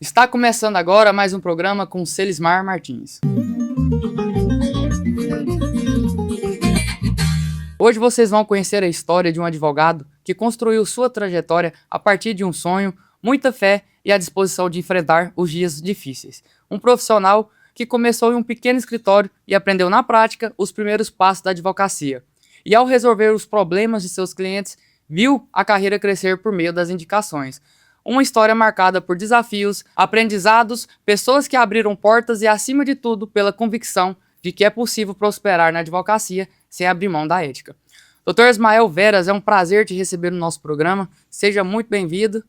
Está começando agora mais um programa com Celismar Martins. Hoje vocês vão conhecer a história de um advogado que construiu sua trajetória a partir de um sonho, muita fé e a disposição de enfrentar os dias difíceis. Um profissional que começou em um pequeno escritório e aprendeu na prática os primeiros passos da advocacia. E ao resolver os problemas de seus clientes, viu a carreira crescer por meio das indicações. Uma história marcada por desafios, aprendizados, pessoas que abriram portas e, acima de tudo, pela convicção de que é possível prosperar na advocacia sem abrir mão da ética. Dr. Ismael Veras, é um prazer te receber no nosso programa. Seja muito bem-vindo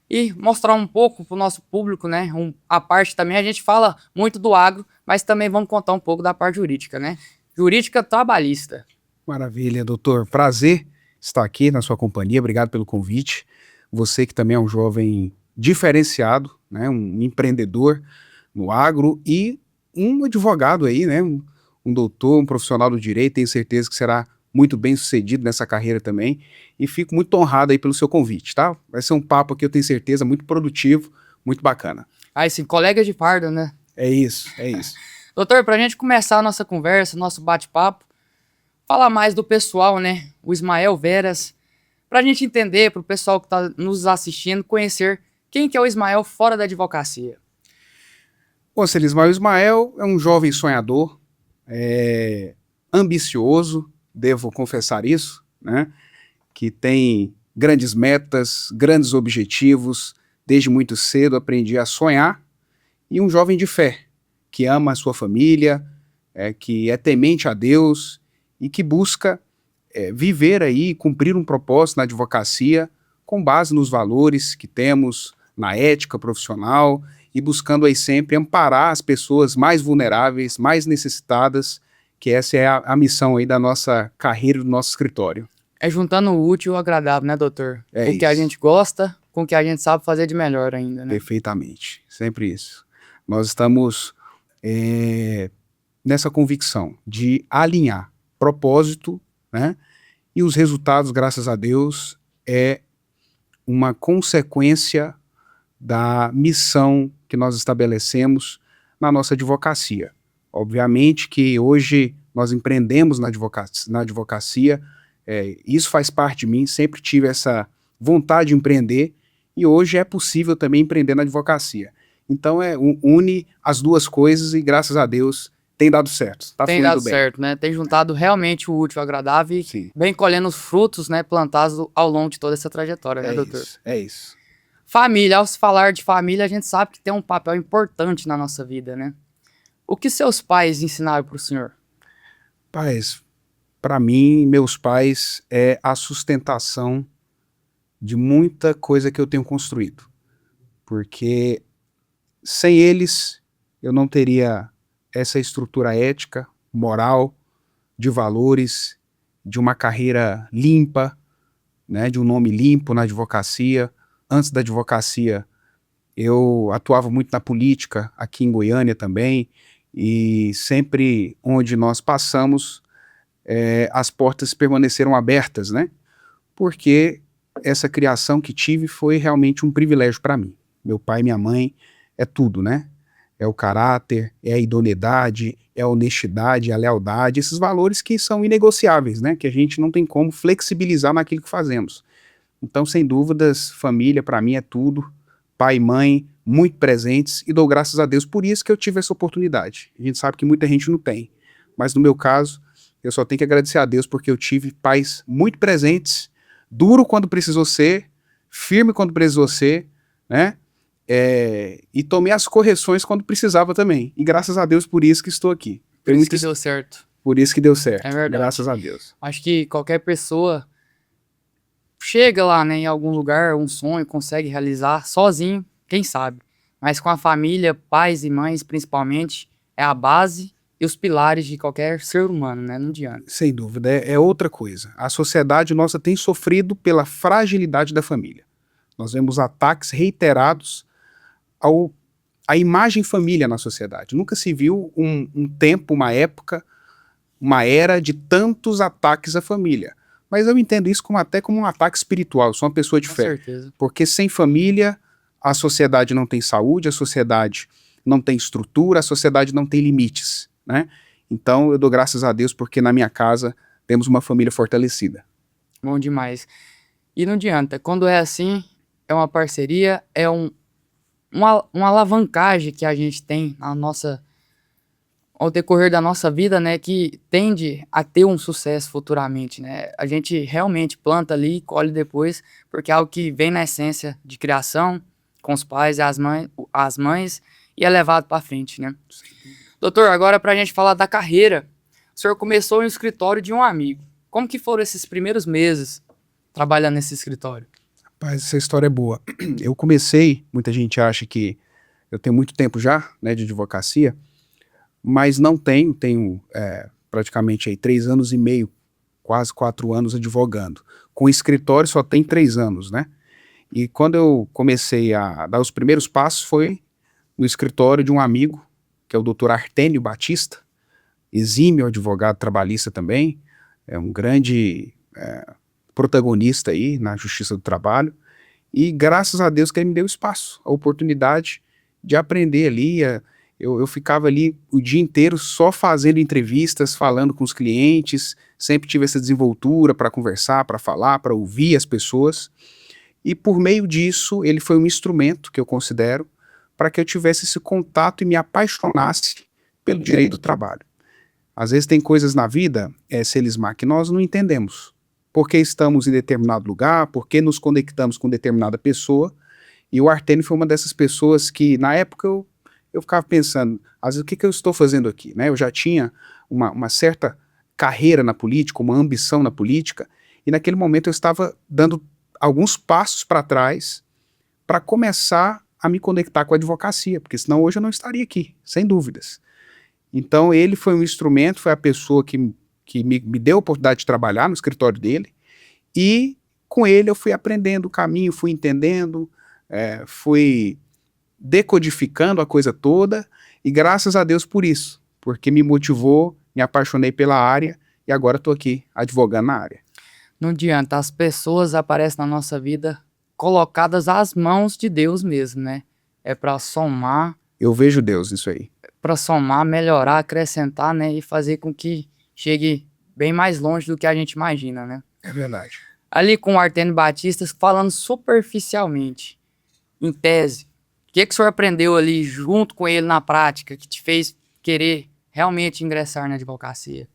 e mostrar um pouco para o nosso público, né? A parte também, a gente fala muito do agro, mas também vamos contar um pouco da parte jurídica, né? Jurídica trabalhista. Maravilha, doutor. Prazer estar aqui na sua companhia. Obrigado pelo convite. Você que também é um jovem diferenciado, né? Um empreendedor no agro e um advogado aí, né? Um doutor, um profissional do direito. Tenho certeza que será muito bem sucedido nessa carreira também. E fico muito honrado aí pelo seu convite, tá? Vai ser um papo aqui, eu tenho certeza, muito produtivo, muito bacana. Ah, sim, colega de farda, né? É isso, é isso. Doutor, para a gente começar a nossa conversa, nosso bate-papo, falar mais do pessoal, né? O Ismael Veras, para a gente entender, para o pessoal que está nos assistindo, conhecer quem que é o Ismael fora da advocacia. Bom, Celismar, o Ismael é um jovem sonhador, ambicioso, devo confessar isso, né? Que tem grandes metas, grandes objetivos. Desde muito cedo aprendi a sonhar. E um jovem de fé, que ama a sua família, que é temente a Deus e que busca viver aí, cumprir um propósito na advocacia com base nos valores que temos, na ética profissional e buscando aí sempre amparar as pessoas mais vulneráveis, mais necessitadas, que essa é a missão aí da nossa carreira, do nosso escritório. É juntando o útil ao agradável, né, doutor? É o que a isso. gente gosta com o que a gente sabe fazer de melhor ainda, né? Perfeitamente, sempre isso. Nós estamos nessa convicção de alinhar propósito, né? E os resultados, graças a Deus, é uma consequência da missão que nós estabelecemos na nossa advocacia. Obviamente que hoje nós empreendemos na advocacia, isso faz parte de mim, sempre tive essa vontade de empreender e hoje é possível também empreender na advocacia. Então une as duas coisas e graças a Deus tem dado certo. Tem dado certo, né? Tem juntado realmente o útil ao agradável e Sim. vem colhendo os frutos, né, plantados ao longo de toda essa trajetória, né, doutor? É isso. Família, ao se falar de família, a gente sabe que tem um papel importante na nossa vida, né? O que seus pais ensinaram para o senhor? Pais, para mim, meus pais é a sustentação de muita coisa que eu tenho construído. Porque sem eles, eu não teria essa estrutura ética, moral, de valores, de uma carreira limpa, né, de um nome limpo na advocacia. Antes da advocacia, eu atuava muito na política, aqui em Goiânia também, e sempre onde nós passamos, as portas permaneceram abertas, né? Porque essa criação que tive foi realmente um privilégio para mim. Meu pai e minha mãe é tudo, né? É o caráter, é a idoneidade, é a honestidade, a lealdade, esses valores que são inegociáveis, né? Que a gente não tem como flexibilizar naquilo que fazemos. Então, sem dúvidas, família para mim é tudo. Pai e mãe, muito presentes, e dou graças a Deus por isso que eu tive essa oportunidade. A gente sabe que muita gente não tem, mas no meu caso, eu só tenho que agradecer a Deus porque eu tive pais muito presentes, duro quando precisou ser, firme quando precisou ser, né? E tomei as correções quando precisava também. E graças a Deus por isso que estou aqui. Por isso que deu certo. Por isso que deu certo. É verdade. Graças a Deus. Acho que qualquer pessoa chega lá, né, em algum lugar, um sonho, consegue realizar sozinho, quem sabe. Mas com a família, pais e mães principalmente, é a base e os pilares de qualquer ser humano, né? Não adianta. Sem dúvida, é outra coisa. A sociedade nossa tem sofrido pela fragilidade da família. Nós vemos ataques reiterados à imagem família na sociedade. Nunca se viu um tempo, uma época, uma era de tantos ataques à família. Mas eu entendo isso até como um ataque espiritual. Eu sou uma pessoa de fé. Com certeza. Porque sem família a sociedade não tem saúde, a sociedade não tem estrutura, a sociedade não tem limites, né? Então eu dou graças a Deus porque na minha casa temos uma família fortalecida. Bom demais. E não adianta, quando é assim, é uma parceria, é uma alavancagem que a gente tem ao decorrer da nossa vida, né, que tende a ter um sucesso futuramente, né? A gente realmente planta ali e colhe depois, porque é algo que vem na essência de criação, com os pais e as mães, e é levado para frente, né? Doutor, agora para a gente falar da carreira, o senhor começou no escritório de um amigo. Como que foram esses primeiros meses trabalhando nesse escritório? Rapaz, essa história é boa. Eu comecei, muita gente acha que eu tenho muito tempo já, né, de advocacia, mas não tenho praticamente aí 3 anos e meio, quase 4 anos advogando. Com escritório só tem 3 anos, né? E quando eu comecei a dar os primeiros passos foi no escritório de um amigo, que é o doutor Artênio Batista, exímio advogado trabalhista também, é um grande protagonista aí na Justiça do Trabalho, e graças a Deus que ele me deu espaço, a oportunidade de aprender ali. Eu ficava ali o dia inteiro só fazendo entrevistas, falando com os clientes, sempre tive essa desenvoltura para conversar, para falar, para ouvir as pessoas, e por meio disso ele foi um instrumento que eu considero para que eu tivesse esse contato e me apaixonasse pelo direito do trabalho. Às vezes tem coisas na vida, Celismar, que nós não entendemos. Por que estamos em determinado lugar, por que nos conectamos com determinada pessoa, e o Artênio foi uma dessas pessoas que, na época, eu ficava pensando, às vezes, o que eu estou fazendo aqui? Né? Eu já tinha uma certa carreira na política, uma ambição na política, e naquele momento eu estava dando alguns passos para trás para começar a me conectar com a advocacia, porque senão hoje eu não estaria aqui, sem dúvidas. Então ele foi um instrumento, foi a pessoa que me deu a oportunidade de trabalhar no escritório dele, e com ele eu fui aprendendo o caminho, fui entendendo, fui decodificando a coisa toda, e graças a Deus por isso, porque me motivou, me apaixonei pela área, e agora estou aqui advogando na área. Não adianta, as pessoas aparecem na nossa vida colocadas às mãos de Deus mesmo, né? É para somar. Eu vejo Deus nisso aí. Para somar, melhorar, acrescentar, né? E fazer com que chegue bem mais longe do que a gente imagina, né? É verdade. Ali com o Artênio Batista, falando superficialmente, em tese, o que o senhor aprendeu ali junto com ele na prática que te fez querer realmente ingressar na advocacia?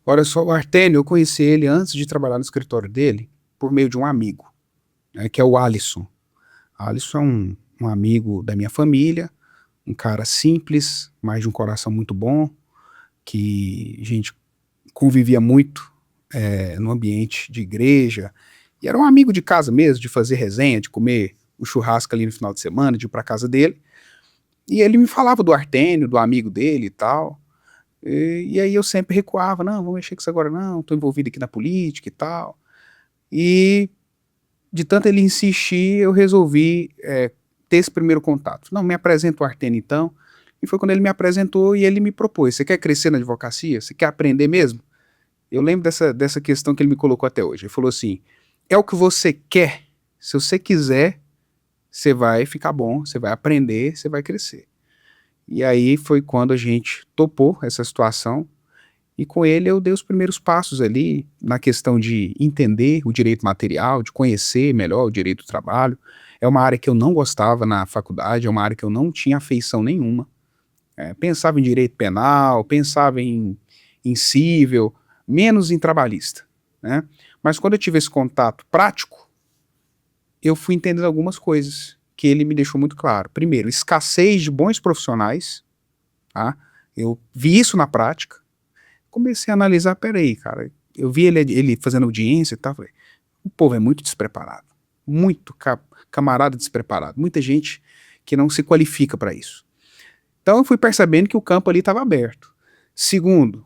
Olha só, o Artênio, eu conheci ele antes de trabalhar no escritório dele, por meio de um amigo, né, que é o Alisson. Alisson é um amigo da minha família, um cara simples, mas de um coração muito bom, que a gente convivia muito no ambiente de igreja, e era um amigo de casa mesmo, de fazer resenha, de comer o churrasco ali no final de semana, de ir para casa dele, e ele me falava do Artênio, do amigo dele e tal, e aí eu sempre recuava, não, vou mexer com isso agora não, estou envolvido aqui na política e tal, e de tanto ele insistir, eu resolvi ter esse primeiro contato. Não, me apresenta o Artênio então, e foi quando ele me apresentou e ele me propôs, você quer crescer na advocacia? Você quer aprender mesmo? Eu lembro dessa questão que ele me colocou até hoje, ele falou assim, é o que você quer, se você quiser, você vai ficar bom, você vai aprender, você vai crescer. E aí foi quando a gente topou essa situação, e com ele eu dei os primeiros passos ali na questão de entender o direito material, de conhecer melhor o direito do trabalho. É uma área que eu não gostava na faculdade, é uma área que eu não tinha afeição nenhuma. Pensava em direito penal, pensava em cível, menos em trabalhista, né? Mas quando eu tive esse contato prático, eu fui entendendo algumas coisas que ele me deixou muito claro. Primeiro, escassez de bons profissionais, tá? Eu vi isso na prática, comecei a analisar, peraí, cara, eu vi ele fazendo audiência e tal, falei, o povo é muito despreparado, muito camarada despreparado, muita gente que não se qualifica para isso. Então eu fui percebendo que o campo ali estava aberto. Segundo,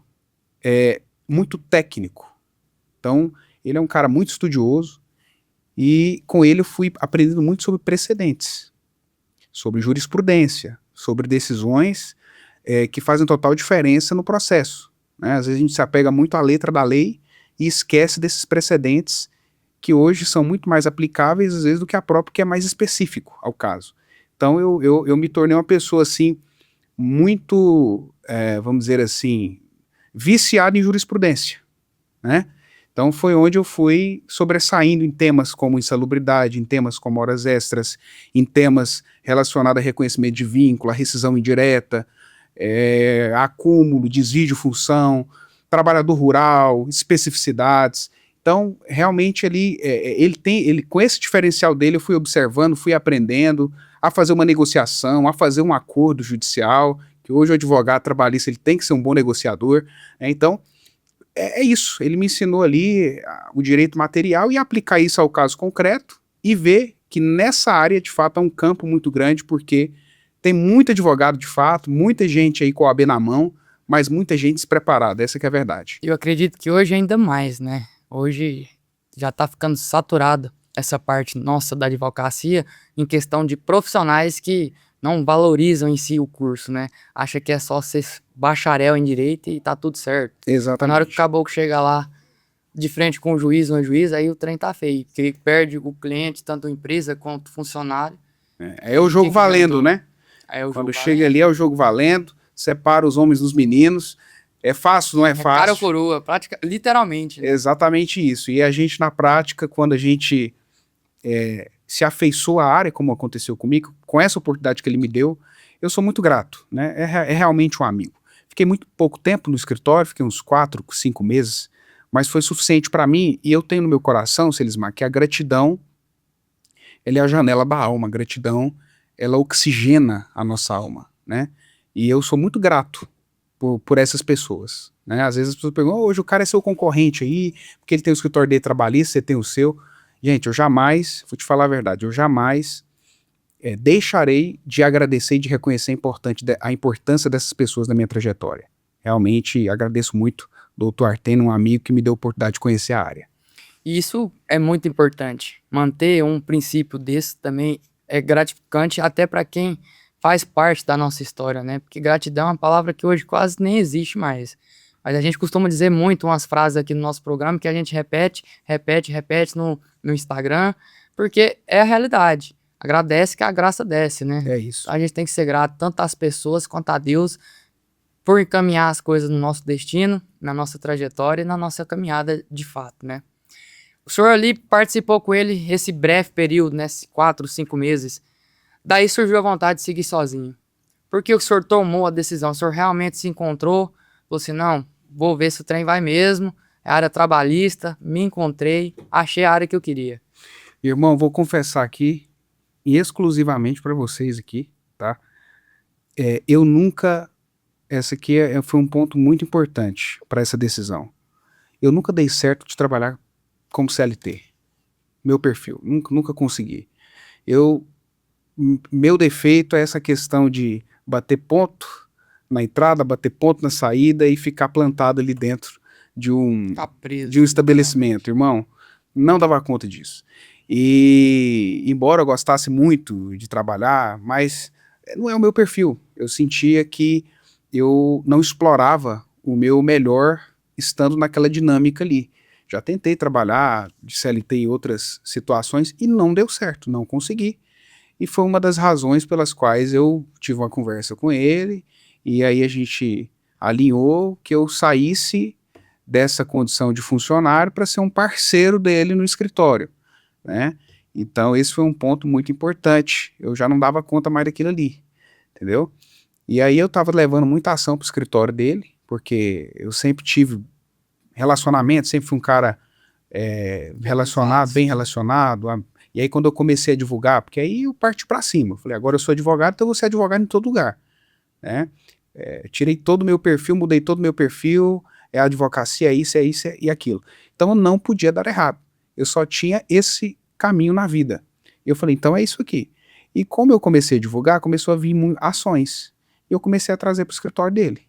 muito técnico. Então ele é um cara muito estudioso, e com ele eu fui aprendendo muito sobre precedentes, sobre jurisprudência, sobre decisões que fazem total diferença no processo, né? Às vezes a gente se apega muito à letra da lei e esquece desses precedentes que hoje são muito mais aplicáveis, às vezes, do que a própria, que é mais específico ao caso. Então, eu me tornei uma pessoa, assim, muito, vamos dizer assim, viciado em jurisprudência, né? Então foi onde eu fui sobressaindo em temas como insalubridade, em temas como horas extras, em temas relacionados a reconhecimento de vínculo, a rescisão indireta, acúmulo, desvio de função, trabalhador rural, especificidades. Então, realmente ele com esse diferencial dele, eu fui observando, fui aprendendo a fazer uma negociação, a fazer um acordo judicial, que hoje o advogado trabalhista ele tem que ser um bom negociador, né? Então, isso, ele me ensinou ali o direito material e aplicar isso ao caso concreto e ver que nessa área, de fato, é um campo muito grande, porque tem muito advogado, de fato, muita gente aí com a OAB na mão, mas muita gente despreparada, essa que é a verdade. Eu acredito que hoje ainda mais, né? Hoje já tá ficando saturada essa parte nossa da advocacia em questão de profissionais que não valorizam em si o curso, né? Acha que é só ser bacharel em direito e tá tudo certo. Exatamente. Na hora que o caboclo chega lá de frente com o juiz ou a juíza, aí o trem tá feio, porque perde o cliente, tanto a empresa quanto o funcionário. É o jogo valendo, né? Quando chega ali é o jogo valendo, separa os homens dos meninos. É fácil, não é fácil? Cara ou coroa, literalmente. Né? Exatamente isso. E a gente, na prática, quando a gente se afeiçoa à área, como aconteceu comigo, com essa oportunidade que ele me deu, eu sou muito grato, né? É realmente um amigo. Fiquei muito pouco tempo no escritório, fiquei uns 4, 5 meses, mas foi suficiente para mim, e eu tenho no meu coração, Celismar, que a gratidão, ela é a janela da alma. A gratidão, ela oxigena a nossa alma, né? E eu sou muito grato por essas pessoas, né? Às vezes as pessoas perguntam, hoje o cara é seu concorrente aí, porque ele tem o escritório dele trabalhista, você tem o seu. Gente, eu jamais, vou te falar a verdade, eu jamais deixarei de agradecer e de reconhecer a importância dessas pessoas na minha trajetória. Realmente agradeço muito, doutor Arteno, um amigo que me deu a oportunidade de conhecer a área. E isso é muito importante. Manter um princípio desse também é gratificante até para quem faz parte da nossa história, né? Porque gratidão é uma palavra que hoje quase nem existe mais. Mas a gente costuma dizer muito umas frases aqui no nosso programa que a gente repete no Instagram, porque é a realidade. Agradece que a graça desce, né? É isso. A gente tem que ser grato tanto às pessoas quanto a Deus por encaminhar as coisas no nosso destino, na nossa trajetória e na nossa caminhada de fato, né? O senhor ali participou com ele esse breve período, né? 4, 5 meses. Daí surgiu a vontade de seguir sozinho. Por que o senhor tomou a decisão? O senhor realmente se encontrou? Falou assim, não, vou ver se o trem vai mesmo. É área trabalhista, me encontrei, achei a área que eu queria. Irmão, vou confessar aqui, e exclusivamente para vocês aqui, tá? Eu nunca, essa aqui foi um ponto muito importante para essa decisão. Eu nunca dei certo de trabalhar como CLT. Meu perfil, nunca consegui. Meu defeito é essa questão de bater ponto na entrada, bater ponto na saída e ficar plantado ali dentro de um estabelecimento, irmão. Não dava conta disso. E, embora eu gostasse muito de trabalhar, mas não é o meu perfil. Eu sentia que eu não explorava o meu melhor estando naquela dinâmica ali. Já tentei trabalhar de CLT em outras situações e não deu certo, não consegui. E foi uma das razões pelas quais eu tive uma conversa com ele, e aí a gente alinhou que eu saísse dessa condição de funcionário para ser um parceiro dele no escritório, né? Então esse foi um ponto muito importante. Eu já não dava conta mais daquilo ali, entendeu? E aí eu estava levando muita ação para o escritório dele, porque eu sempre tive relacionamento, sempre fui um cara relacionado, bem relacionado. E aí quando eu comecei a divulgar, porque aí eu parti para cima, eu falei, agora eu sou advogado, então eu vou ser advogado em todo lugar, né? Tirei todo o meu perfil, mudei todo o meu perfil, é advocacia, é isso e aquilo. Então eu não podia dar errado, eu só tinha esse caminho na vida. Eu falei, então é isso aqui. E como eu comecei a divulgar, começou a vir ações, e eu comecei a trazer para o escritório dele.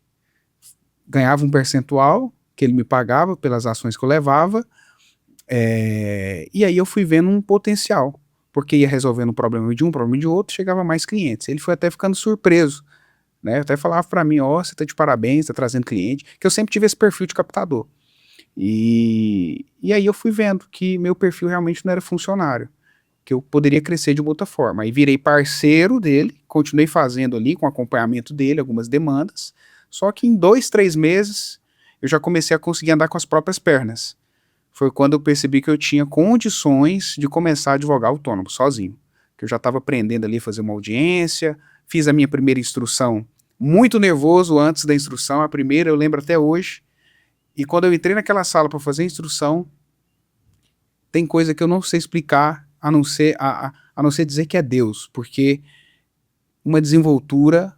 Ganhava um percentual que ele me pagava pelas ações que eu levava, e aí eu fui vendo um potencial, porque ia resolvendo um problema de um, problema de outro, chegava mais clientes. Ele foi até ficando surpreso, né? Eu até falava para mim, você tá de parabéns, tá trazendo cliente, que eu sempre tive esse perfil de captador. E aí eu fui vendo que meu perfil realmente não era funcionário, que eu poderia crescer de uma outra forma. Aí virei parceiro dele, continuei fazendo ali com acompanhamento dele algumas demandas, só que em 2, 3 meses eu já comecei a conseguir andar com as próprias pernas. Foi quando eu percebi que eu tinha condições de começar a advogar autônomo, sozinho. Que eu já estava aprendendo ali a fazer uma audiência, fiz a minha primeira instrução muito nervoso antes da instrução, a primeira eu lembro até hoje. E quando eu entrei naquela sala para fazer a instrução, tem coisa que eu não sei explicar, a não ser dizer que é Deus, porque uma desenvoltura,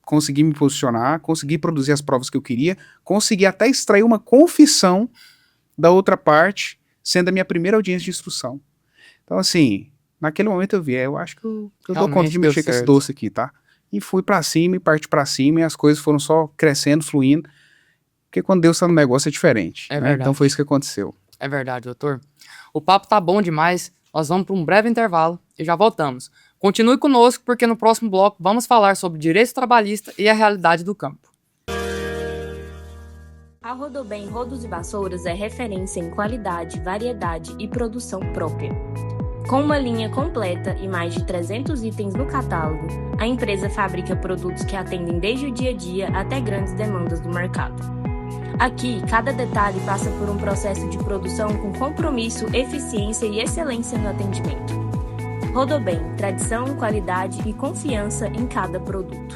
consegui me posicionar, consegui produzir as provas que eu queria, consegui até extrair uma confissão da outra parte, sendo a minha primeira audiência de instrução. Então, assim, naquele momento eu vi, eu acho que eu dou conta de mexer com esse doce aqui, tá? E fui pra cima, e parti pra cima, e as coisas foram só crescendo, fluindo, porque quando Deus tá no negócio é diferente, É né? verdade. Então foi isso que aconteceu. É verdade, doutor. O papo tá bom demais, nós vamos para um breve intervalo e já voltamos. Continue conosco, porque no próximo bloco vamos falar sobre direito trabalhista e a realidade do campo. A Rodobem Rodos e Vassouras é referência em qualidade, variedade e produção própria. Com uma linha completa e mais de 300 itens no catálogo, a empresa fabrica produtos que atendem desde o dia a dia até grandes demandas do mercado. Aqui, cada detalhe passa por um processo de produção com compromisso, eficiência e excelência no atendimento. Rodobem, tradição, qualidade e confiança em cada produto.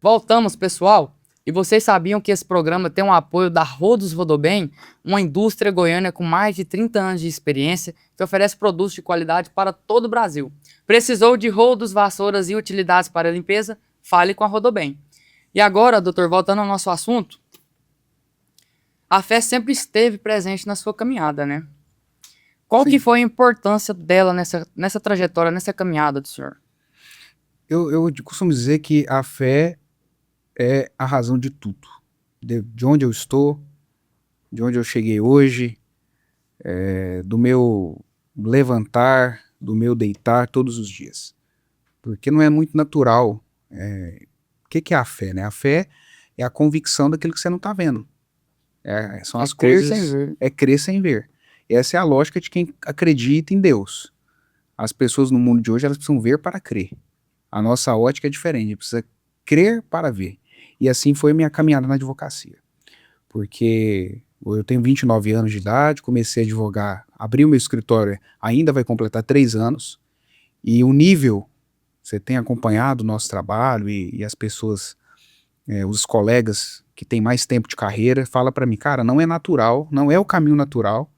Voltamos, pessoal. E vocês sabiam que esse programa tem um apoio da Rodos Rodobem, uma indústria goiana com mais de 30 anos de experiência que oferece produtos de qualidade para todo o Brasil. Precisou de rodos, vassouras e utilidades para limpeza? Fale com a Rodobem. E agora, doutor, voltando ao nosso assunto, a fé sempre esteve presente na sua caminhada, né? Qual Sim. que foi a importância dela nessa trajetória, nessa caminhada do senhor? Eu costumo dizer que a fé é a razão de tudo. De onde eu estou, de onde eu cheguei hoje, do meu levantar, do meu deitar todos os dias. Porque não é muito natural. O que é a fé, né? A fé é a convicção daquilo que você não está vendo. São as crer coisas... sem ver. É crer sem ver. Essa é a lógica de quem acredita em Deus. As pessoas no mundo de hoje, elas precisam ver para crer. A nossa ótica é diferente, precisa crer para ver. E assim foi minha caminhada na advocacia. Porque eu tenho 29 anos de idade, comecei a advogar, abri o meu escritório, ainda vai completar 3 anos, e o nível, você tem acompanhado o nosso trabalho e as pessoas, os colegas que têm mais tempo de carreira, fala para mim, cara, não é natural, não é o caminho natural,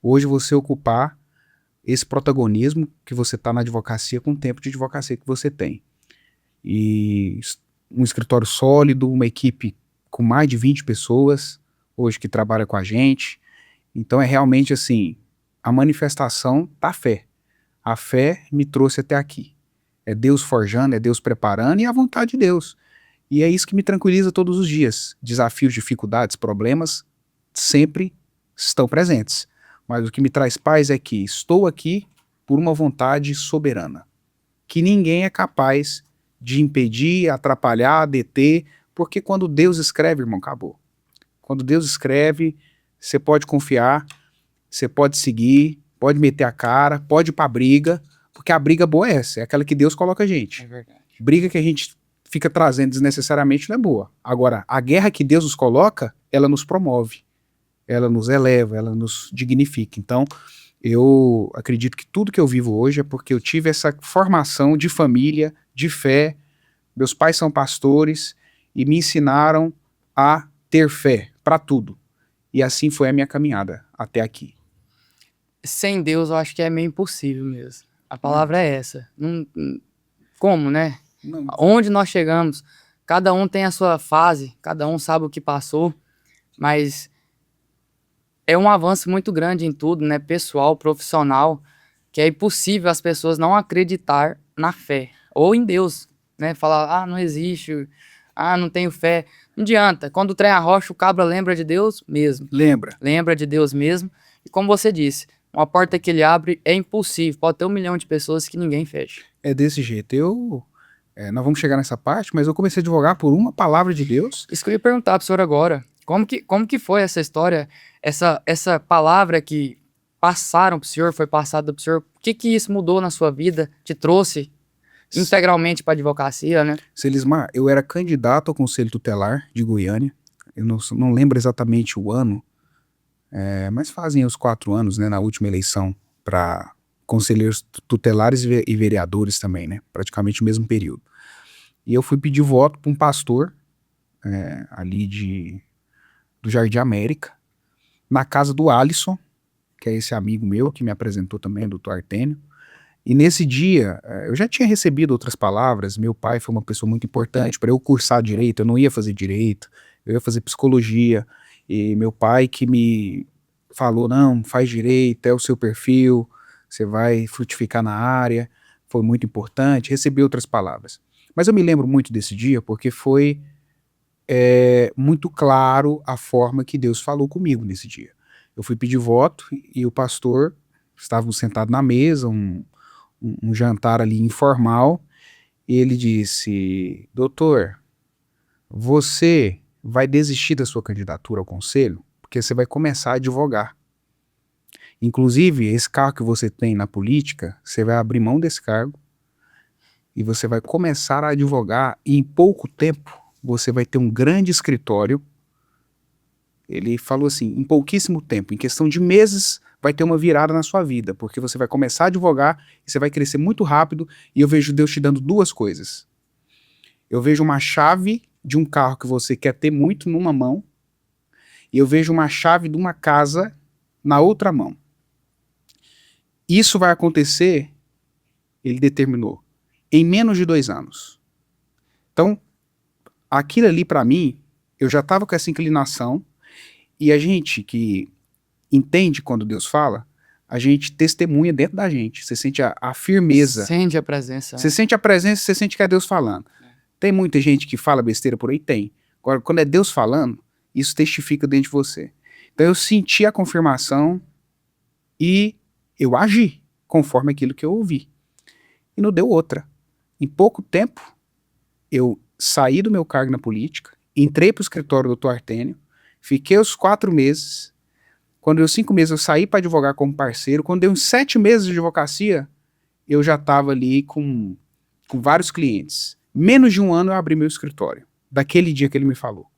hoje você ocupar esse protagonismo que você está na advocacia com o tempo de advocacia que você tem. E um escritório sólido, uma equipe com mais de 20 pessoas hoje que trabalha com a gente. Então é realmente assim, a manifestação da fé. A fé me trouxe até aqui. É Deus forjando, é Deus preparando e a vontade de Deus. E é isso que me tranquiliza todos os dias. Desafios, dificuldades, problemas sempre estão presentes. Mas o que me traz paz é que estou aqui por uma vontade soberana, que ninguém é capaz de impedir, atrapalhar, deter, porque quando Deus escreve, irmão, acabou. Quando Deus escreve, você pode confiar, você pode seguir, pode meter a cara, pode ir pra briga, porque a briga boa é essa, é aquela que Deus coloca a gente. É verdade. Briga que a gente fica trazendo desnecessariamente não é boa. Agora, a guerra que Deus nos coloca, ela nos promove, ela nos eleva, ela nos dignifica. Então, eu acredito que tudo que eu vivo hoje é porque eu tive essa formação de família, de fé. Meus pais são pastores e me ensinaram a ter fé para tudo. E assim foi a minha caminhada até aqui. Sem Deus, eu acho que é meio impossível mesmo. A palavra é essa. Como, né? Não. Onde nós chegamos, cada um tem a sua fase, cada um sabe o que passou, mas é um avanço muito grande em tudo, né? Pessoal, profissional, que é impossível as pessoas não acreditar na fé ou em Deus, né? Falar, não existe, não tenho fé. Não adianta. Quando o trem arrocha, o cabra lembra de Deus mesmo. Lembra de Deus mesmo. E como você disse, uma porta que ele abre é impossível. Pode ter 1 milhão de pessoas que ninguém fecha. É desse jeito. Nós vamos chegar nessa parte, mas eu comecei a advogar por uma palavra de Deus. Isso que eu ia perguntar pro senhor agora. Como que foi essa história, essa palavra que passaram pro senhor, foi passada pro senhor? O que isso mudou na sua vida? Te trouxe integralmente para advocacia, né? Selismar, eu era candidato ao Conselho Tutelar de Goiânia. Eu não lembro exatamente o ano, mas fazem os 4 anos, né, na última eleição para conselheiros tutelares e vereadores também, né? Praticamente o mesmo período. E eu fui pedir voto para um pastor ali do Jardim América, na casa do Alisson, que é esse amigo meu que me apresentou também, o doutor Artênio. E nesse dia, eu já tinha recebido outras palavras, meu pai foi uma pessoa muito importante para eu cursar direito, eu não ia fazer direito, eu ia fazer psicologia, e meu pai que me falou, não, faz direito, é o seu perfil, você vai frutificar na área, foi muito importante, recebi outras palavras. Mas eu me lembro muito desse dia porque foi muito claro a forma que Deus falou comigo nesse dia. Eu fui pedir voto e o pastor, estávamos sentados na mesa, um jantar ali informal, e ele disse, doutor, você vai desistir da sua candidatura ao conselho porque você vai começar a advogar. Inclusive, esse cargo que você tem na política, você vai abrir mão desse cargo e você vai começar a advogar e em pouco tempo você vai ter um grande escritório. Ele falou assim, em pouquíssimo tempo, em questão de meses, vai ter uma virada na sua vida, porque você vai começar a advogar e você vai crescer muito rápido, e eu vejo Deus te dando 2 coisas. Eu vejo uma chave de um carro que você quer ter muito numa mão, e eu vejo uma chave de uma casa na outra mão. Isso vai acontecer, ele determinou, em menos de 2 anos. Então, aquilo ali para mim, eu já estava com essa inclinação, e a gente que entende quando Deus fala, a gente testemunha dentro da gente, você sente a firmeza. Sente a presença. Você sente a presença, você sente que é Deus falando. Tem muita gente que fala besteira por aí? Tem. Agora, quando é Deus falando, isso testifica dentro de você. Então eu senti a confirmação e eu agi conforme aquilo que eu ouvi. E não deu outra. Em pouco tempo, eu saí do meu cargo na política, entrei para o escritório do Dr. Artênio, fiquei os 4 meses. Quando deu 5 meses, eu saí para advogar como parceiro. Quando deu uns 7 meses de advocacia, eu já estava ali com vários clientes. Menos de 1 ano eu abri meu escritório. Daquele dia que ele me falou.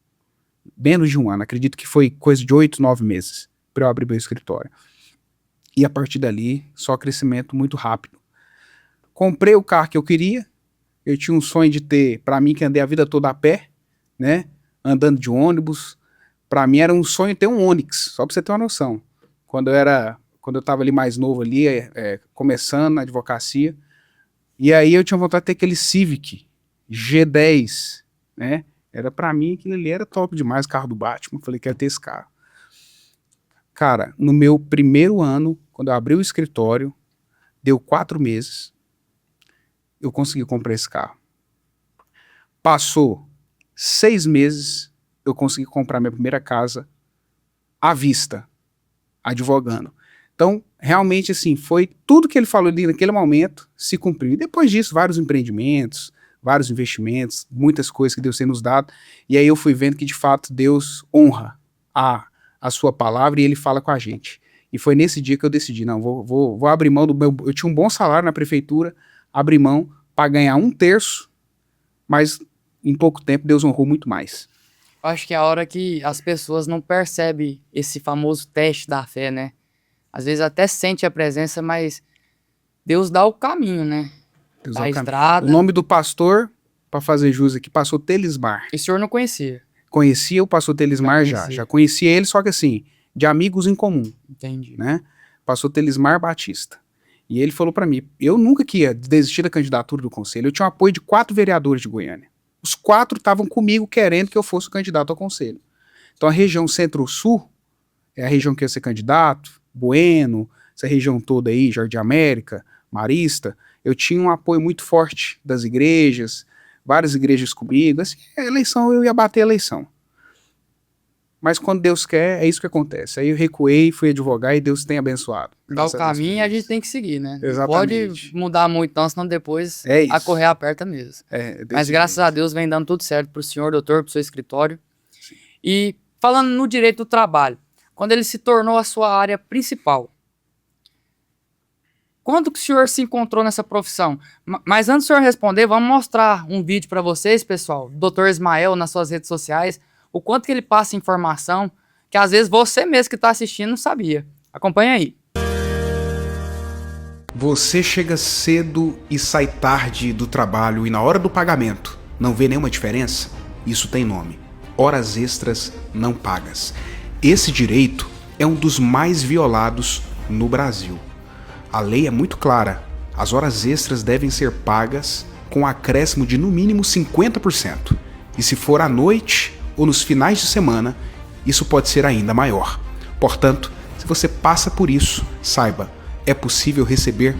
Menos de 1 ano. Acredito que foi coisa de 8, 9 meses para eu abrir meu escritório. E a partir dali, só crescimento muito rápido. Comprei o carro que eu queria. Eu tinha um sonho de ter, para mim que andei a vida toda a pé, né? Andando de ônibus. Para mim era um sonho ter um Onix, só para você ter uma noção. Quando eu estava ali mais novo ali, começando na advocacia, e aí eu tinha vontade de ter aquele Civic G10, né? Era para mim, aquilo ali era top demais, carro do Batman. Falei, quero ter esse carro. Cara, no meu primeiro ano, quando eu abri o escritório, deu 4 meses, eu consegui comprar esse carro. Passou 6 meses, eu consegui comprar minha primeira casa à vista, advogando. Então, realmente, assim, foi tudo que ele falou ali naquele momento se cumpriu. E depois disso, vários empreendimentos, vários investimentos, muitas coisas que Deus tem nos dado. E aí eu fui vendo que, de fato, Deus honra a sua palavra e ele fala com a gente. E foi nesse dia que eu decidi, não, vou abrir mão do meu... Eu tinha um bom salário na prefeitura, abri mão para ganhar 1/3, mas em pouco tempo Deus honrou muito mais. Eu acho que é a hora que as pessoas não percebem esse famoso teste da fé, né? Às vezes até sente a presença, mas Deus dá o caminho, né? Deus Da dá o caminho. estrada. O nome do pastor, para fazer jus aqui, pastor Telismar. E o senhor não conhecia? Conhecia o pastor Telismar já conhecia ele, só que assim, de amigos em comum, Entendi. né? Pastor Telismar Batista. E ele falou para mim, eu nunca que ia desistir da candidatura do conselho, eu tinha o apoio de 4 vereadores de Goiânia. Os 4 estavam comigo querendo que eu fosse o candidato ao conselho. Então a região Centro-Sul é a região que ia ser candidato, Bueno, essa região toda aí, Jardim América, Marista, eu tinha um apoio muito forte das igrejas, várias igrejas comigo, assim, a eleição, eu ia bater a eleição. Mas quando Deus quer, é isso que acontece. Aí eu recuei, fui advogar e Deus tem abençoado. Dá o caminho e a gente tem que seguir, né? Exatamente. Não pode mudar muito não, senão depois a correr aperta mesmo. Mas graças a Deus vem dando tudo certo pro senhor, doutor, pro seu escritório. Sim. E falando no direito do trabalho, quando ele se tornou a sua área principal. Quando que o senhor se encontrou nessa profissão? Mas antes do senhor responder, vamos mostrar um vídeo para vocês, pessoal, do Dr. Ismael nas suas redes sociais, o quanto que ele passa informação que às vezes você mesmo que está assistindo não sabia. Acompanha aí. Você chega cedo e sai tarde do trabalho e na hora do pagamento não vê nenhuma diferença? Isso tem nome: horas extras não pagas. Esse direito é um dos mais violados no Brasil. A lei é muito clara: as horas extras devem ser pagas com acréscimo de no mínimo 50%. E se for à noite ou nos finais de semana, isso pode ser ainda maior. Portanto, se você passa por isso, saiba, é possível receber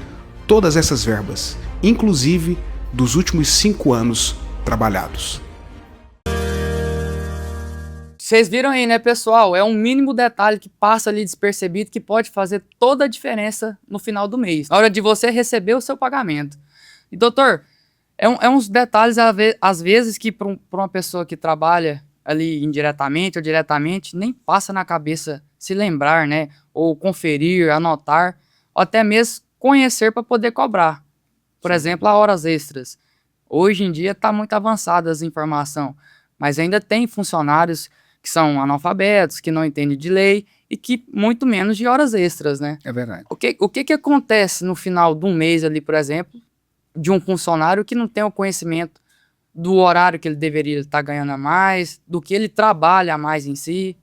todas essas verbas, inclusive dos últimos 5 anos trabalhados. Vocês viram aí, né, pessoal? É um mínimo detalhe que passa ali despercebido que pode fazer toda a diferença no final do mês, na hora de você receber o seu pagamento. E, doutor, é uns detalhes, às vezes, que para uma pessoa que trabalha ali indiretamente ou diretamente, nem passa na cabeça se lembrar, né? Ou conferir, anotar, ou até mesmo conhecer para poder cobrar. Por exemplo, as horas extras. Hoje em dia está muito avançada essa informação, mas ainda tem funcionários que são analfabetos, que não entendem de lei e que muito menos de horas extras, né? É verdade. O que acontece no final de um mês ali, por exemplo, de um funcionário que não tem o conhecimento do horário que ele deveria estar ganhando a mais, do que ele trabalha a mais em si?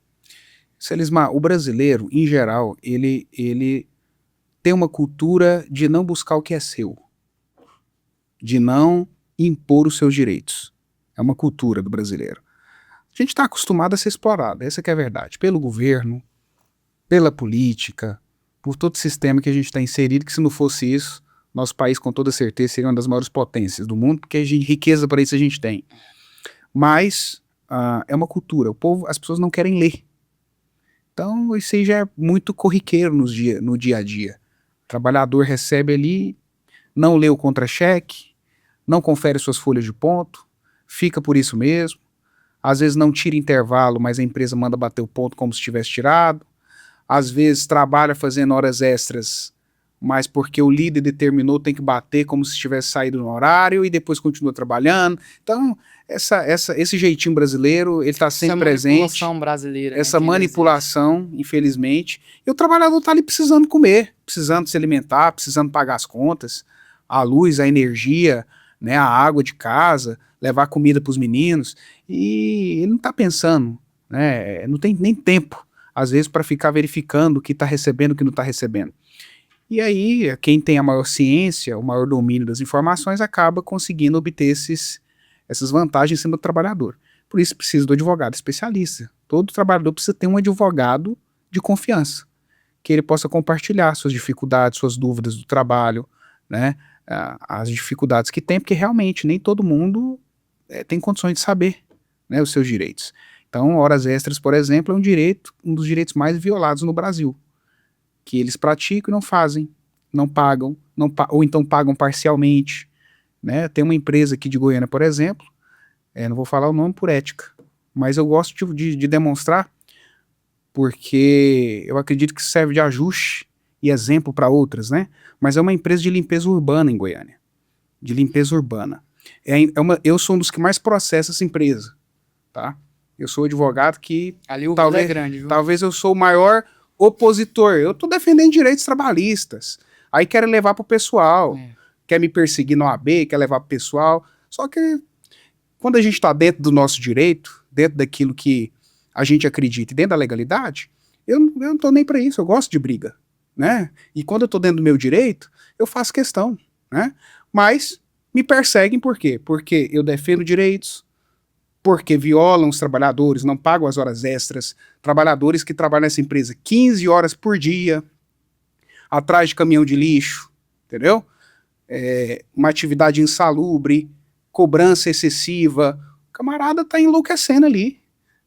Selismar, o brasileiro, em geral, ele tem uma cultura de não buscar o que é seu, de não impor os seus direitos. É uma cultura do brasileiro. A gente está acostumado a ser explorado, essa que é a verdade, pelo governo, pela política, por todo o sistema que a gente está inserido, que se não fosse isso, nosso país com toda certeza seria uma das maiores potências do mundo, porque riqueza para isso a gente tem. Mas é uma cultura, o povo, as pessoas não querem ler. Então isso aí já é muito corriqueiro no dia a dia. O trabalhador recebe ali, não lê o contra-cheque, não confere suas folhas de ponto, fica por isso mesmo. Às vezes não tira intervalo, mas a empresa manda bater o ponto como se tivesse tirado. Às vezes trabalha fazendo horas extras, mas porque o líder determinou tem que bater como se tivesse saído no horário e depois continua trabalhando. Então, esse jeitinho brasileiro, ele está sempre presente. Essa manipulação brasileira. Essa manipulação, infelizmente. E o trabalhador está ali precisando comer, precisando se alimentar, precisando pagar as contas, a luz, a energia, né, a água de casa, levar comida para os meninos, e ele não está pensando, né, não tem nem tempo, às vezes, para ficar verificando o que está recebendo e o que não está recebendo. E aí, quem tem a maior ciência, o maior domínio das informações, acaba conseguindo obter essas vantagens em cima do trabalhador. Por isso precisa do advogado especialista. Todo trabalhador precisa ter um advogado de confiança, que ele possa compartilhar suas dificuldades, suas dúvidas do trabalho, né, as dificuldades que tem, porque realmente nem todo mundo tem condições de saber, né, os seus direitos. Então, horas extras, por exemplo, é um dos direitos mais violados no Brasil, que eles praticam e não fazem, não pagam, ou então pagam parcialmente, né? Tem uma empresa aqui de Goiânia, por exemplo, não vou falar o nome por ética, mas eu gosto de demonstrar, porque eu acredito que serve de ajuste e exemplo para outras, né? Mas é uma empresa de limpeza urbana em Goiânia, de limpeza urbana. Eu sou um dos que mais processa essa empresa, tá? Eu sou advogado que ali o talvez, é grande, viu? Talvez eu sou o maior opositor. Eu tô defendendo direitos trabalhistas. Aí quero levar pro pessoal, quer me perseguir na OAB, quer levar pro pessoal. Só que quando a gente tá dentro do nosso direito, dentro daquilo que a gente acredita e dentro da legalidade, eu não tô nem para isso, eu gosto de briga, né? E quando eu tô dentro do meu direito, eu faço questão, né? Mas me perseguem por quê? Porque eu defendo direitos, porque violam os trabalhadores, não pagam as horas extras, trabalhadores que trabalham nessa empresa 15 horas por dia, atrás de caminhão de lixo, entendeu? Uma atividade insalubre, cobrança excessiva, o camarada tá enlouquecendo ali,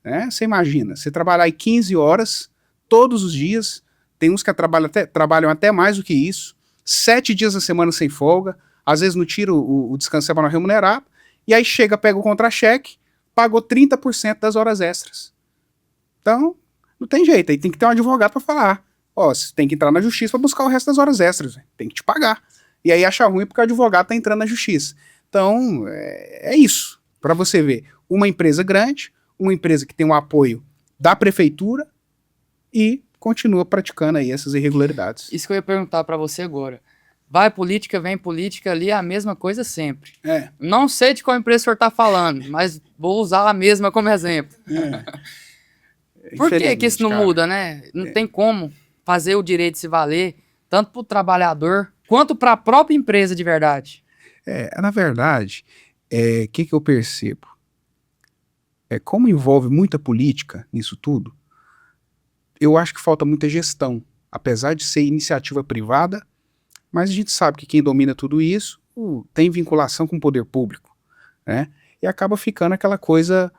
né? Você imagina, você trabalhar aí 15 horas, todos os dias, tem uns que trabalham até mais do que isso, 7 dias da semana sem folga, às vezes não tira o descanso semanal remunerado, e aí chega, pega o contra-cheque, pagou 30% das horas extras. Então, não tem jeito, aí tem que ter um advogado para falar, ó, você tem que entrar na justiça para buscar o resto das horas extras, véio. Tem que te pagar. E aí acha ruim porque o advogado tá entrando na justiça. Então, é isso, para você ver, uma empresa grande, uma empresa que tem um apoio da prefeitura e continua praticando aí essas irregularidades. Isso que eu ia perguntar para você agora. Vai política, vem política, ali é a mesma coisa sempre. Não sei de qual empresa o senhor está falando, mas vou usar a mesma como exemplo. Por que isso não muda, né? Não tem como fazer o direito se valer, tanto para o trabalhador, quanto para a própria empresa de verdade. Na verdade, que eu percebo? Como envolve muita política nisso tudo, eu acho que falta muita gestão, apesar de ser iniciativa privada, mas a gente sabe que quem domina tudo isso tem vinculação com o poder público, né? E acaba ficando aquela coisa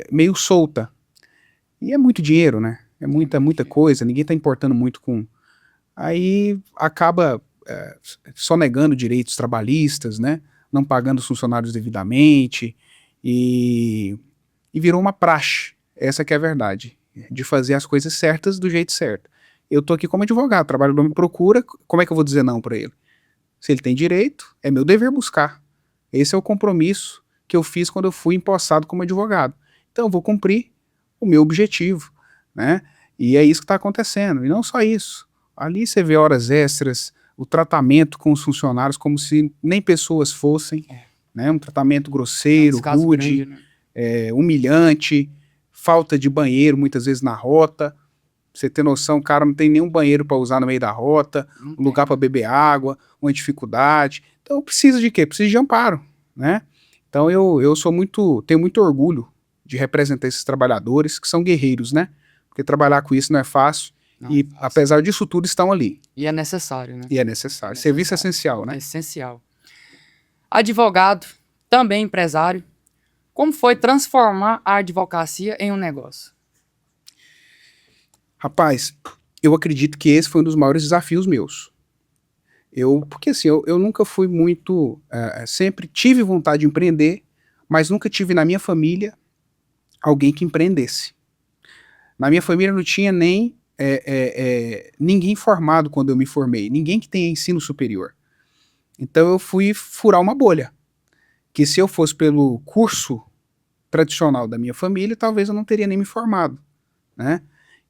meio solta. E é muito dinheiro, né? É muita coisa, ninguém está importando muito com... Aí acaba sonegando direitos trabalhistas, né? Não pagando os funcionários devidamente, e virou uma praxe, essa que é a verdade, de fazer as coisas certas do jeito certo. Eu tô aqui como advogado, o trabalhador me procura, como é que eu vou dizer não para ele? Se ele tem direito, é meu dever buscar. Esse é o compromisso que eu fiz quando eu fui empossado como advogado. Então eu vou cumprir o meu objetivo, né? E é isso que está acontecendo. E não só isso. Ali você vê horas extras, o tratamento com os funcionários como se nem pessoas fossem, né? Um tratamento grosseiro, rude, grande, né? Humilhante, falta de banheiro muitas vezes na rota. Pra você ter noção, o cara não tem nenhum banheiro para usar no meio da rota, um lugar para beber água, uma dificuldade. Então precisa de quê? Precisa de amparo, né? Então eu tenho muito orgulho de representar esses trabalhadores que são guerreiros, né? Porque trabalhar com isso não é fácil. E apesar disso tudo estão ali. E é necessário, né? E é necessário. Serviço é essencial, né? É essencial. Advogado, também empresário, como foi transformar a advocacia em um negócio? Rapaz, eu acredito que esse foi um dos maiores desafios meus. Porque assim, eu nunca fui muito... sempre tive vontade de empreender, mas nunca tive na minha família alguém que empreendesse. Na minha família não tinha nem ninguém formado quando eu me formei, ninguém que tenha ensino superior. Então eu fui furar uma bolha, que se eu fosse pelo curso tradicional da minha família, talvez eu não teria nem me formado, né?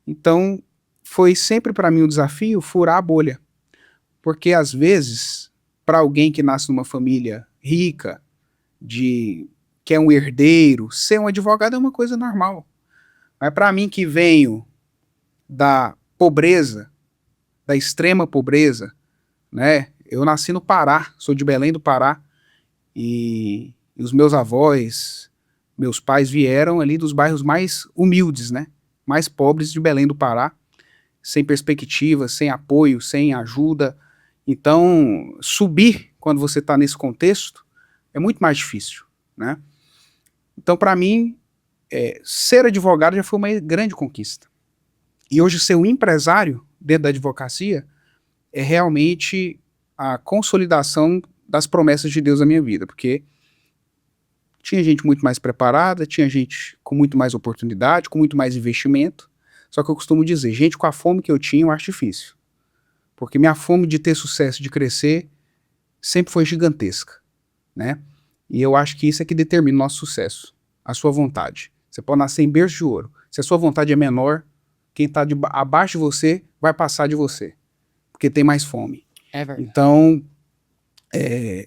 Então foi sempre para mim um desafio furar a bolha, porque às vezes, para alguém que nasce numa família rica, que é um herdeiro, ser um advogado é uma coisa normal. Mas para mim que venho da pobreza, da extrema pobreza, né? Eu nasci no Pará, sou de Belém do Pará, e os meus avós, meus pais vieram ali dos bairros mais humildes, né? Mais pobres de Belém do Pará, sem perspectiva, sem apoio, sem ajuda. Então, subir quando você está nesse contexto é muito mais difícil, né? Então, para mim, ser advogado já foi uma grande conquista. E hoje ser um empresário dentro da advocacia é realmente a consolidação das promessas de Deus na minha vida, porque tinha gente muito mais preparada, tinha gente com muito mais oportunidade, com muito mais investimento, só que eu costumo dizer, gente com a fome que eu tinha, eu acho difícil. Porque minha fome de ter sucesso, de crescer, sempre foi gigantesca, né? E eu acho que isso é que determina o nosso sucesso, a sua vontade. Você pode nascer em berço de ouro. Se a sua vontade é menor, quem está abaixo de você vai passar de você, porque tem mais fome. É verdade. Então,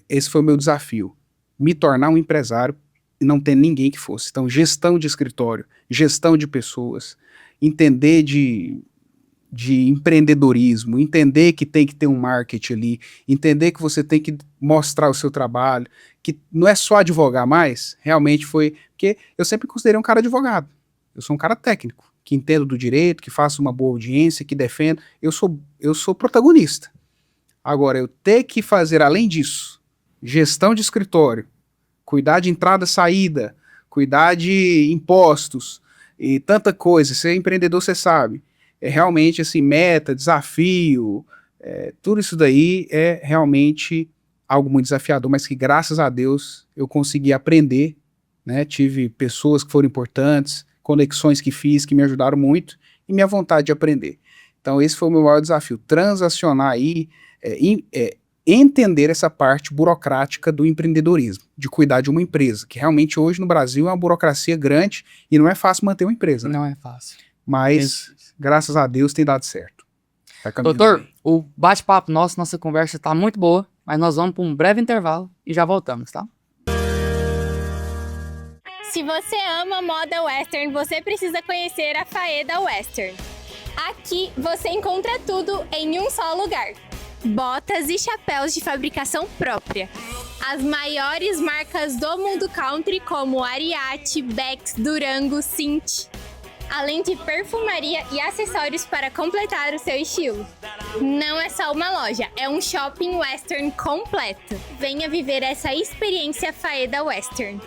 esse foi o meu desafio, me tornar um empresário e não ter ninguém que fosse. Então, gestão de escritório, gestão de pessoas, entender de empreendedorismo, entender que tem que ter um marketing ali, entender que você tem que mostrar o seu trabalho, que não é só advogar mais, realmente foi... Porque eu sempre considerei um cara advogado, eu sou um cara técnico, que entendo do direito, que faço uma boa audiência, que defendo, eu sou protagonista. Agora, eu ter que fazer, além disso, gestão de escritório, cuidar de entrada e saída, cuidar de impostos e tanta coisa, ser empreendedor, você sabe, é realmente assim, meta, desafio, tudo isso daí é realmente algo muito desafiador, mas que graças a Deus eu consegui aprender, né? Tive pessoas que foram importantes, conexões que fiz, que me ajudaram muito, e minha vontade de aprender. Então esse foi o meu maior desafio, transacionar aí, entender essa parte burocrática do empreendedorismo, de cuidar de uma empresa, que realmente hoje no Brasil é uma burocracia grande e não é fácil manter uma empresa, né? Não é fácil. Mas, graças a Deus, tem dado certo. Tá caminhando Doutor, bem. o bate-papo nossa conversa tá muito boa, mas nós vamos para um breve intervalo e já voltamos, tá? Se você ama moda western, você precisa conhecer a Faeda Western. Aqui você encontra tudo em um só lugar. Botas e chapéus de fabricação própria. As maiores marcas do mundo country como Ariat, Becks, Durango, Cinti. Além de perfumaria e acessórios para completar o seu estilo. Não é só uma loja, é um shopping western completo. Venha viver essa experiência Faeda Western.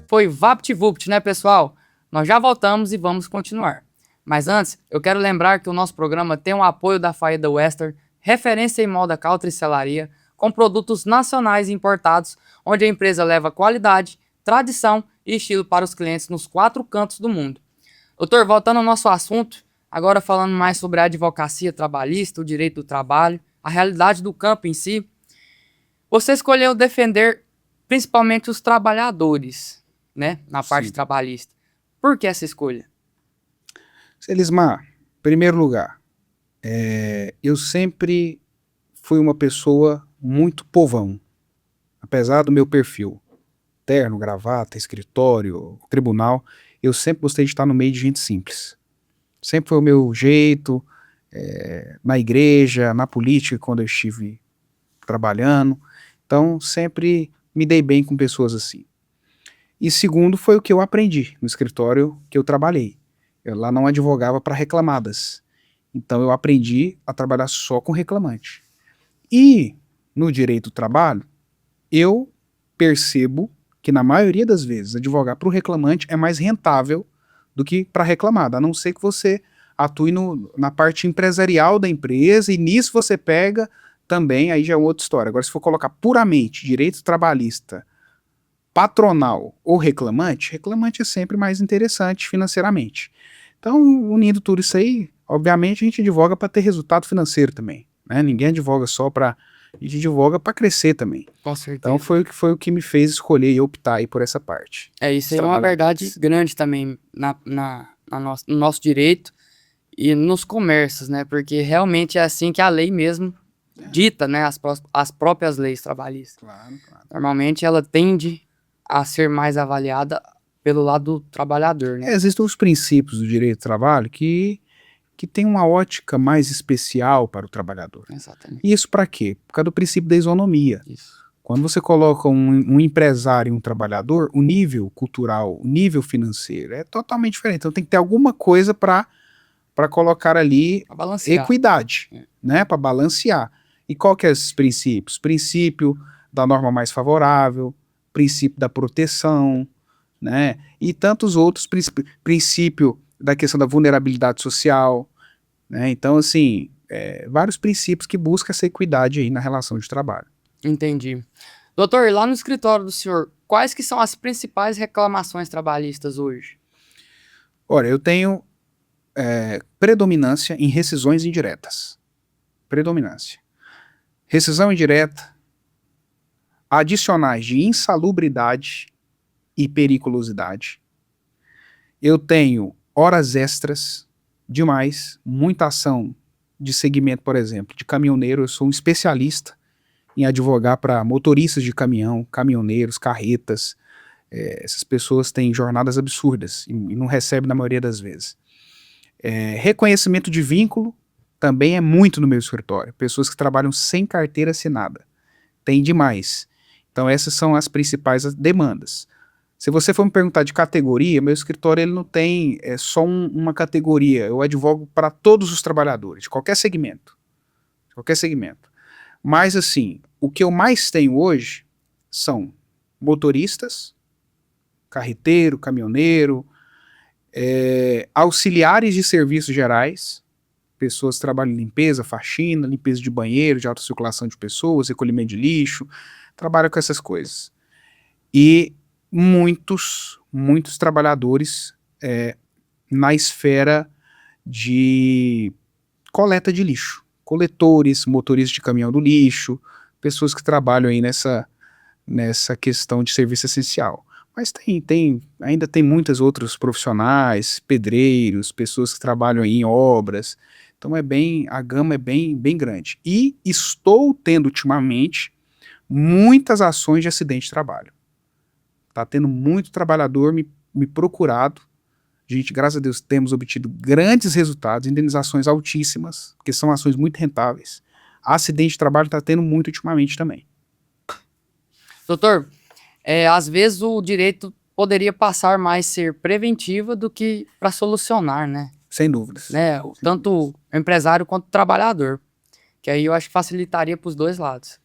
Foi VaptVupt, né, pessoal? Nós já voltamos e vamos continuar. Mas antes, eu quero lembrar que o nosso programa tem o apoio da Faeda Western, referência em moda country e selaria, com produtos nacionais e importados, onde a empresa leva qualidade, tradição e estilo para os clientes nos 4 cantos do mundo. Doutor, voltando ao nosso assunto, agora falando mais sobre a advocacia trabalhista, o direito do trabalho, a realidade do campo em si, você escolheu defender principalmente os trabalhadores, né, na parte Sim. trabalhista. Por que essa escolha? Selismar, em primeiro lugar, eu sempre fui uma pessoa muito povão, apesar do meu perfil, terno, gravata, escritório, tribunal, eu sempre gostei de estar no meio de gente simples. Sempre foi o meu jeito, na igreja, na política, quando eu estive trabalhando, então sempre me dei bem com pessoas assim. E segundo, foi o que eu aprendi no escritório que eu trabalhei. Eu lá não advogava para reclamadas. Então eu aprendi a trabalhar só com reclamante. E no direito do trabalho, eu percebo que na maioria das vezes advogar para o reclamante é mais rentável do que para reclamada, a não ser que você atue na parte empresarial da empresa e nisso você pega também, aí já é outra história. Agora se for colocar puramente direito trabalhista, patronal ou reclamante, reclamante é sempre mais interessante financeiramente. Então, unindo tudo isso aí, obviamente a gente advoga para ter resultado financeiro também, né? Ninguém advoga só para... A gente advoga para crescer também. Com certeza. Então foi o que me fez escolher e optar aí por essa parte. Isso aí é uma verdade grande também no nosso direito e nos comércios, né? Porque realmente é assim que a lei mesmo dita, né? As próprias leis trabalhistas. Claro, claro. Normalmente ela tende a ser mais avaliada pelo lado do trabalhador, né? Existem os princípios do direito do trabalho que tem uma ótica mais especial para o trabalhador. Exatamente. E isso para quê? Por causa do princípio da isonomia. Isso. Quando você coloca um empresário e um trabalhador, o nível cultural, o nível financeiro é totalmente diferente. Então tem que ter alguma coisa para colocar ali Pra balancear. equidade, né? Para balancear. E qual que é esses princípios? Princípio da norma mais favorável, princípio da proteção, né? E tantos outros princípio da questão da vulnerabilidade social, né? Então, assim, vários princípios que buscam essa equidade aí na relação de trabalho. Entendi. Doutor, lá no escritório do senhor, quais que são as principais reclamações trabalhistas hoje? Olha, eu tenho predominância em rescisões indiretas. Predominância. Rescisão indireta, adicionais de insalubridade e periculosidade. Eu tenho horas extras demais, muita ação de segmento, por exemplo, de caminhoneiro. Eu sou um especialista em advogar para motoristas de caminhão, caminhoneiros, carretas. Essas pessoas têm jornadas absurdas e não recebem na maioria das vezes. Reconhecimento de vínculo também é muito no meu escritório. Pessoas que trabalham sem carteira assinada. Tem demais. Então essas são as principais demandas. Se você for me perguntar de categoria, meu escritório ele não tem só uma categoria. Eu advogo para todos os trabalhadores, de qualquer segmento. De qualquer segmento. Mas assim, o que eu mais tenho hoje são motoristas, carreteiro, caminhoneiro, auxiliares de serviços gerais, pessoas que trabalham em limpeza, faxina, limpeza de banheiro, de alta circulação de pessoas, recolhimento de lixo, trabalham com essas coisas. E muitos trabalhadores na esfera de coleta de lixo. Coletores, motoristas de caminhão do lixo, pessoas que trabalham aí nessa questão de serviço essencial. Mas ainda tem muitos outros profissionais, pedreiros, pessoas que trabalham aí em obras. Então a gama é bem grande. E estou tendo ultimamente muitas ações de acidente de trabalho. Está tendo muito trabalhador me procurado. Gente, graças a Deus, temos obtido grandes resultados, indenizações altíssimas, porque são ações muito rentáveis. Acidente de trabalho está tendo muito ultimamente também. Doutor, às vezes o direito poderia passar mais ser preventiva do que para solucionar, né? Sem dúvidas. Né? Tanto o empresário quanto o trabalhador. Que aí eu acho que facilitaria para os dois lados.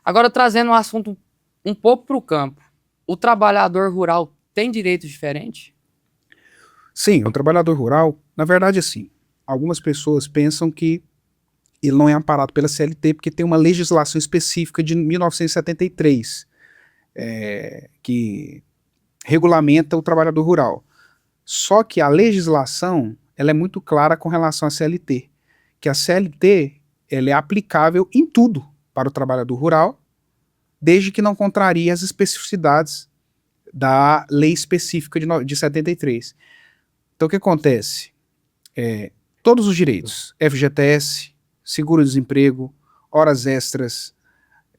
Agora, trazendo um assunto um pouco para o campo. O trabalhador rural tem direito diferente? Sim, o trabalhador rural, na verdade, assim, algumas pessoas pensam que ele não é amparado pela CLT porque tem uma legislação específica de 1973 que regulamenta o trabalhador rural. Só que a legislação ela é muito clara com relação à CLT, que a CLT ela é aplicável em tudo para o trabalhador rural, desde que não contrarie as especificidades da lei específica de 73. Então o que acontece? Todos os direitos, FGTS, seguro-desemprego, horas extras,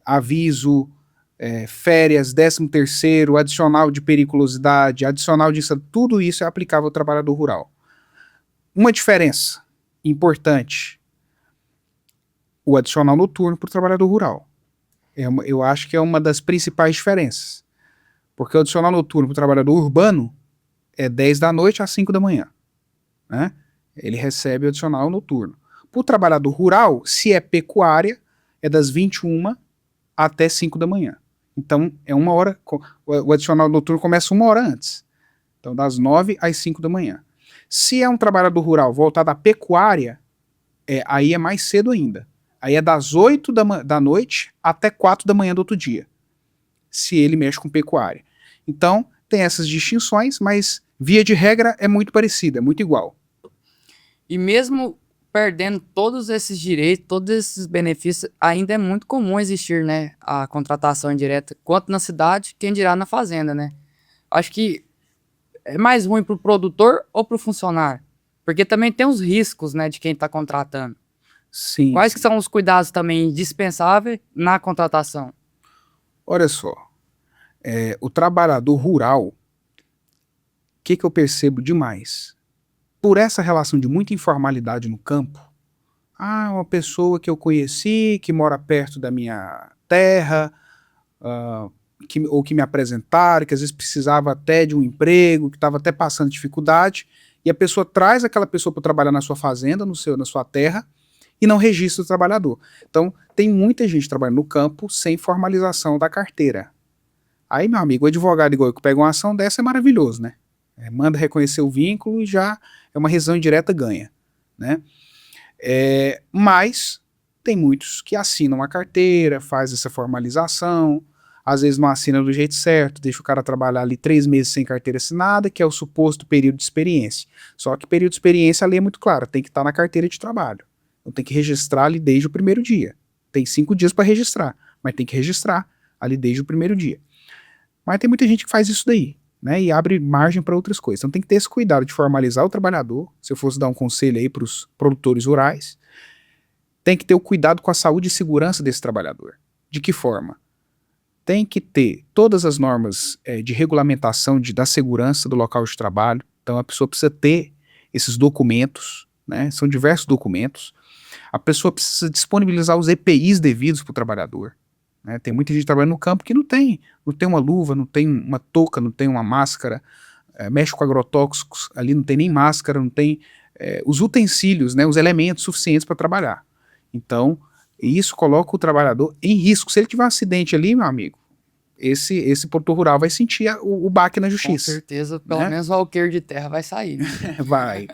aviso, férias, 13º, adicional de periculosidade, adicional de... Tudo isso é aplicável ao trabalhador rural. Uma diferença importante, o adicional noturno para o trabalhador rural. Eu acho que é uma das principais diferenças. Porque o adicional noturno para o trabalhador urbano é 10 da noite às 5 da manhã. Né? Ele recebe o adicional noturno. Para o trabalhador rural, se é pecuária, é das 21 até 5 da manhã. Então, é 1 hora, o adicional noturno começa 1 hora antes. Então, das 9 às 5 da manhã. Se é um trabalhador rural voltado à pecuária, aí é mais cedo ainda. Aí é das 8 da noite até 4 da manhã do outro dia. Se ele mexe com pecuária. Então, tem essas distinções, mas via de regra é muito parecida, é muito igual. E mesmo perdendo todos esses direitos, todos esses benefícios, ainda é muito comum existir, né, a contratação indireta, quanto na cidade, quem dirá na fazenda, né? Acho que é mais ruim para o produtor ou para o funcionário? Porque também tem os riscos, né, de quem está contratando. Sim. Quais que são os cuidados também indispensáveis na contratação? Olha só, o trabalhador rural, o que eu percebo demais? Por essa relação de muita informalidade no campo, uma pessoa que eu conheci, que mora perto da minha terra, ou que me apresentaram, que às vezes precisava até de um emprego, que estava até passando dificuldade, e a pessoa traz aquela pessoa para trabalhar na sua fazenda, na sua terra, e não registra o trabalhador. Então, tem muita gente trabalhando no campo sem formalização da carteira. Aí, meu amigo, o advogado igual que pega uma ação dessa é maravilhoso, né? Manda reconhecer o vínculo e já é uma rescisão indireta ganha, né? Mas tem muitos que assinam a carteira, faz essa formalização, às vezes não assina do jeito certo, deixa o cara trabalhar ali 3 meses sem carteira assinada, que é o suposto período de experiência. Só que período de experiência a lei é muito clara, tem que estar na carteira de trabalho. Então tem que registrar ali desde o primeiro dia. Tem 5 dias para registrar, mas tem que registrar ali desde o primeiro dia. Mas tem muita gente que faz isso daí, né, e abre margem para outras coisas. Então tem que ter esse cuidado de formalizar o trabalhador. Se eu fosse dar um conselho aí para os produtores rurais, tem que ter o cuidado com a saúde e segurança desse trabalhador. De que forma? Tem que ter todas as normas de regulamentação da segurança do local de trabalho. Então a pessoa precisa ter esses documentos, né, são diversos documentos. A pessoa precisa disponibilizar os EPIs devidos para o trabalhador. Né? Tem muita gente trabalhando no campo que não tem uma luva, não tem uma touca, não tem uma máscara, mexe com agrotóxicos, ali não tem nem máscara, não tem os utensílios, né, os elementos suficientes para trabalhar. Então, isso coloca o trabalhador em risco. Se ele tiver um acidente ali, meu amigo, esse produtor rural vai sentir o baque na justiça. Com certeza, pelo menos o alqueire de terra vai sair. Né? Vai.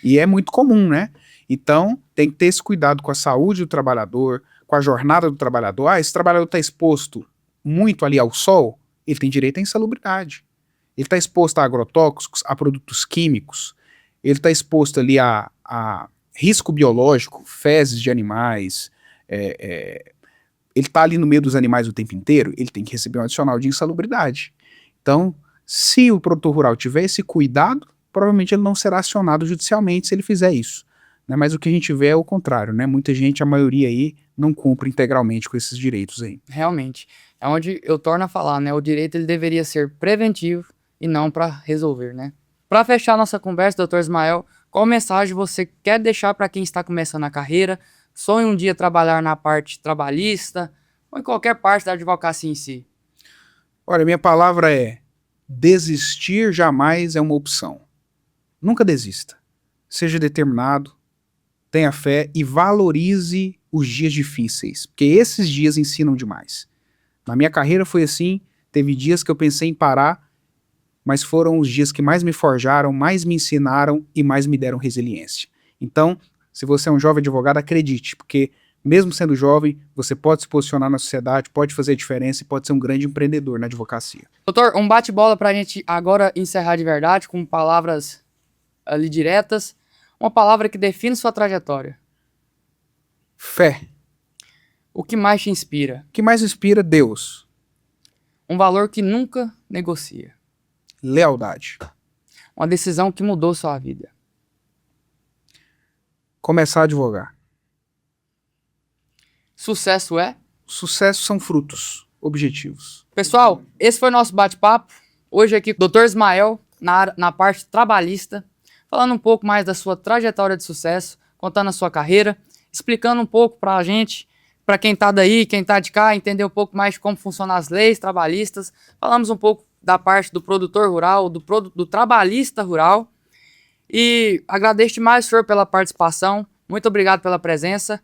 E é muito comum, né? Então, tem que ter esse cuidado com a saúde do trabalhador, com a jornada do trabalhador. Esse trabalhador está exposto muito ali ao sol, ele tem direito à insalubridade. Ele está exposto a agrotóxicos, a produtos químicos, ele está exposto ali a risco biológico, fezes de animais, ele está ali no meio dos animais o tempo inteiro, ele tem que receber um adicional de insalubridade. Então, se o produtor rural tiver esse cuidado, provavelmente ele não será acionado judicialmente se ele fizer isso. Né? Mas o que a gente vê é o contrário, né? Muita gente, a maioria aí, não cumpre integralmente com esses direitos aí. Realmente. É onde eu torno a falar, né? O direito ele deveria ser preventivo e não para resolver, né? Para fechar nossa conversa, Dr. Ismael, qual mensagem você quer deixar para quem está começando a carreira, sonha um dia trabalhar na parte trabalhista ou em qualquer parte da advocacia em si? Olha, minha palavra é: desistir jamais é uma opção. Nunca desista. Seja determinado, tenha fé e valorize os dias difíceis, porque esses dias ensinam demais. Na minha carreira foi assim, teve dias que eu pensei em parar, mas foram os dias que mais me forjaram, mais me ensinaram e mais me deram resiliência. Então, se você é um jovem advogado, acredite, porque mesmo sendo jovem, você pode se posicionar na sociedade, pode fazer diferença e pode ser um grande empreendedor na advocacia. Doutor, um bate-bola para a gente agora encerrar de verdade, com palavras ali diretas. Uma palavra que define sua trajetória. Fé. O que mais te inspira? O que mais inspira? Deus. Um valor que nunca negocia. Lealdade. Uma decisão que mudou sua vida. Começar a advogar. Sucesso é? Sucesso são frutos, objetivos. Pessoal, esse foi o nosso bate-papo. Hoje aqui com o Dr. Ismael, na parte trabalhista, falando um pouco mais da sua trajetória de sucesso, contando a sua carreira, explicando um pouco pra gente, pra quem tá daí, quem tá de cá, entender um pouco mais de como funcionam as leis trabalhistas. Falamos um pouco da parte do produtor rural, do trabalhista rural. E agradeço demais, senhor, pela participação. Muito obrigado pela presença.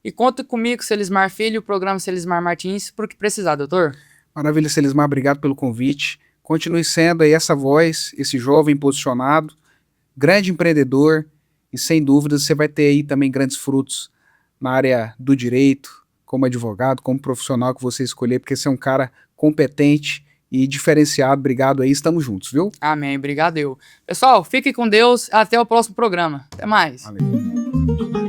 E conta comigo, Celismar Filho, o programa Celismar Martins, por que precisar, doutor. Maravilha, Celismar, obrigado pelo convite. Continue sendo aí essa voz, esse jovem posicionado, grande empreendedor, e sem dúvida você vai ter aí também grandes frutos na área do direito, como advogado, como profissional que você escolher, porque você é um cara competente e diferenciado. Obrigado aí, estamos juntos, viu? Amém, obrigado eu. Pessoal, fique com Deus, até o próximo programa. Até mais. Valeu.